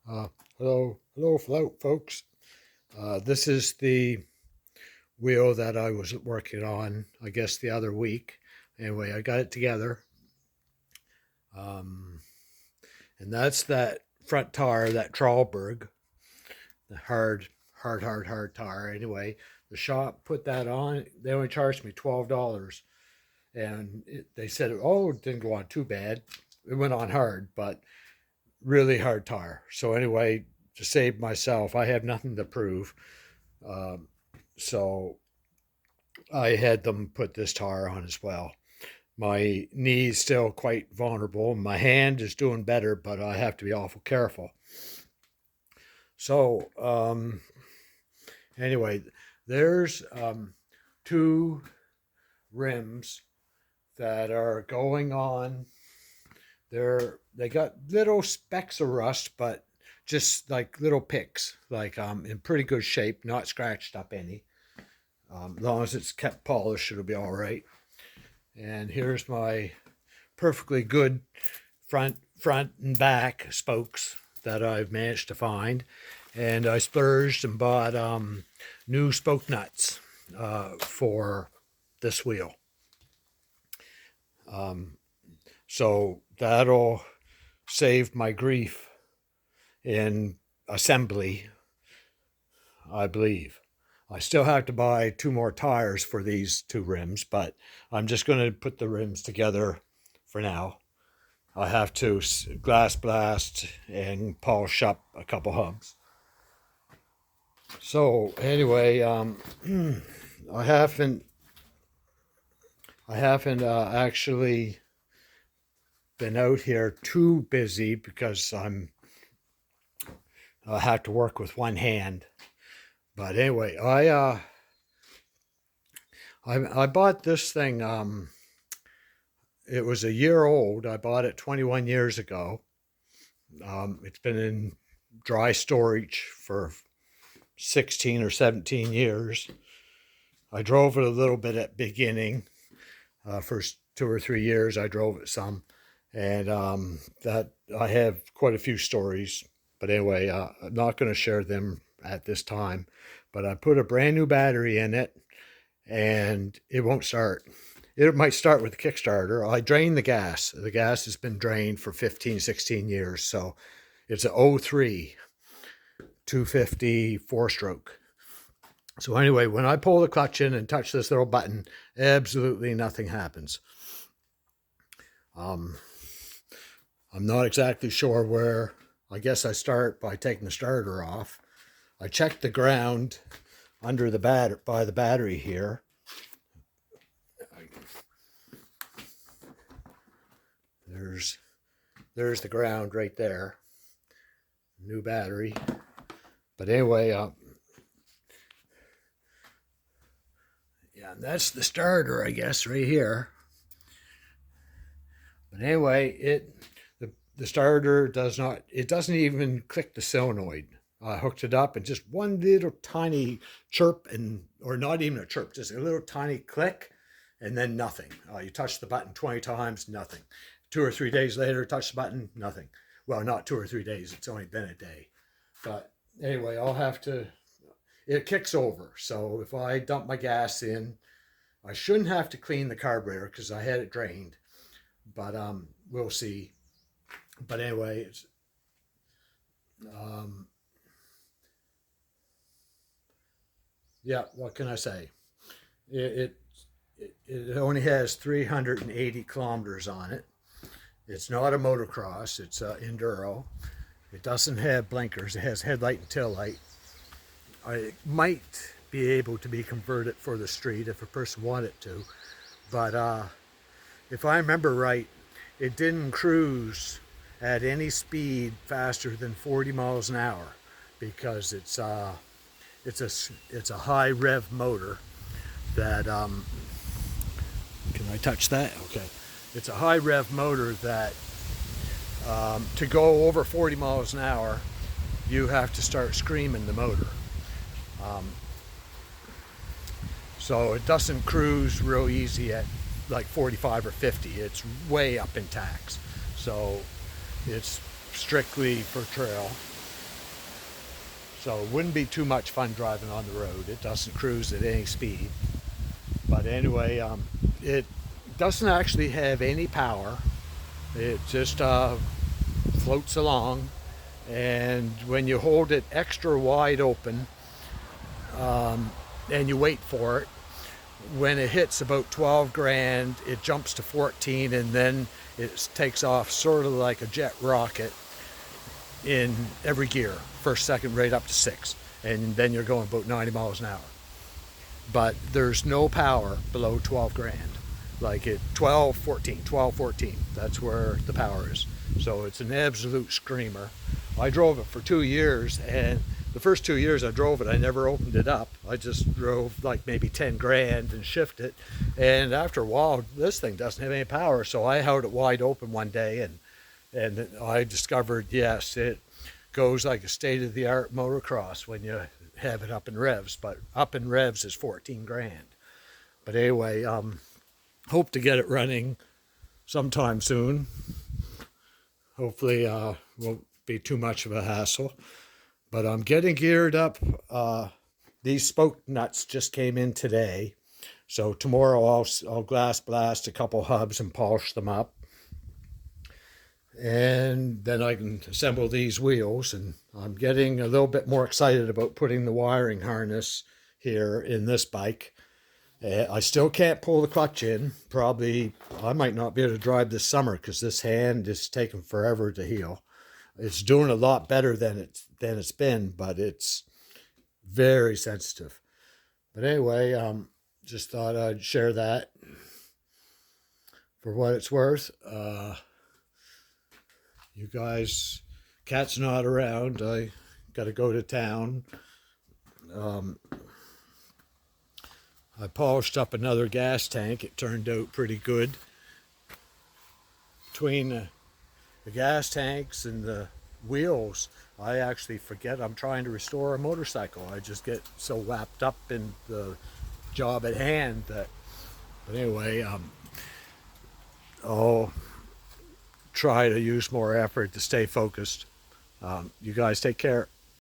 Uh, hello, folks. This is the wheel that I was working on, I guess, the other week. Anyway, I got it together. Um, and that's that front tire, that Trallberg, the hard tire. Anyway, the shop put that on. They only charged me $12. And they said, oh, it didn't go on too bad. It went on hard, but really hard tire. So, anyway, to save myself, I have nothing to prove. Um, so I had them put this tire on as well. My knee's still quite vulnerable. My hand is doing better, but I have to be awful careful. So, anyway, there's two rims that are going on. They got little specks of rust, but just like little picks, like in pretty good shape, not scratched up any. As long as it's kept polished, it'll be all right. And here's my perfectly good front and back spokes that I've managed to find. And I splurged and bought new spoke nuts for this wheel. So that'll save my grief in assembly, I believe. I still have to buy two more tires for these two rims, but I'm just going to put the rims together for now. I have to glass blast and polish up a couple hubs. So anyway, I haven't actually been out here too busy because I have to work with one hand. But anyway, I bought this thing. It was a year old. I bought it 21 years ago. It's been in dry storage for 16 or 17 years. I drove it a little bit at beginning. First 2 or 3 years, I drove it some, and that I have quite a few stories. But anyway, I'm not going to share them at this time. But I put a brand new battery in it, and it won't start. It might start with the Kickstarter. I drained the gas. The gas has been drained for 15, 16 years. So it's an 03 250 4-stroke. So anyway, when I pull the clutch in and touch this little button, absolutely nothing happens. I'm not exactly sure where. I guess I start by taking the starter off. I checked the ground under the by the battery here. There's the ground right there. New battery. But anyway, yeah, that's the starter, I guess, right here. But anyway, the starter doesn't even click the solenoid. I hooked it up and just one little tiny chirp, or not even a chirp, just a little tiny click, and then nothing. You touch the button 20 times, nothing. 2 or 3 days later, touch the button, nothing. Well, not 2 or 3 days, it's only been a day. But anyway, it kicks over. So if I dump my gas in, I shouldn't have to clean the carburetor because I had it drained. But we'll see. But anyway, um, yeah, what can I say? It, it only has 380 kilometers on it. It's not a motocross, it's an enduro. It doesn't have blinkers, it has headlight and tail light. I might be able to be converted for the street if a person wanted to, but if I remember right, it didn't cruise at any speed faster than 40 miles an hour because it's a high rev motor that can I touch that? Okay. It's a high rev motor that to go over 40 miles an hour, you have to start screaming the motor. So it doesn't cruise real easy at like 45 or 50. It's way up in tax. So it's strictly for trail. So it wouldn't be too much fun driving on the road. It doesn't cruise at any speed. But anyway, it doesn't actually have any power. It just floats along. And when you hold it extra wide open and you wait for it, when it hits about 12 grand, it jumps to 14, and then it takes off sort of like a jet rocket in every gear, first, second, right up to 6. And then you're going about 90 miles an hour. But there's no power below 12 grand. Like at 12, 14, 12, 14, that's where the power is. So it's an absolute screamer. I drove it for 2 years, and the first 2 years I drove it, I never opened it up. I just drove like maybe 10 grand and shifted it. And after a while, this thing doesn't have any power. So I held it wide open one day, and I discovered, yes, it goes like a state-of-the-art motocross when you have it up in revs. But up in revs is 14 grand. But anyway, hope to get it running sometime soon. Hopefully won't be too much of a hassle. But I'm getting geared up. These spoke nuts just came in today. So tomorrow I'll glass blast a couple hubs and polish them up. And then I can assemble these wheels. And I'm getting a little bit more excited about putting the wiring harness here in this bike. I still can't pull the clutch in. Probably I might not be able to drive this summer because this hand is taking forever to heal. It's doing a lot better than it's been, but it's very sensitive. But anyway, just thought I'd share that for what it's worth. You guys, Cat's not around. I got to go to town. I polished up another gas tank. It turned out pretty good. Between the gas tanks and the wheels, I actually forget I'm trying to restore a motorcycle. I just get so wrapped up in the job at hand that. But anyway, I'll try to use more effort to stay focused. You guys take care.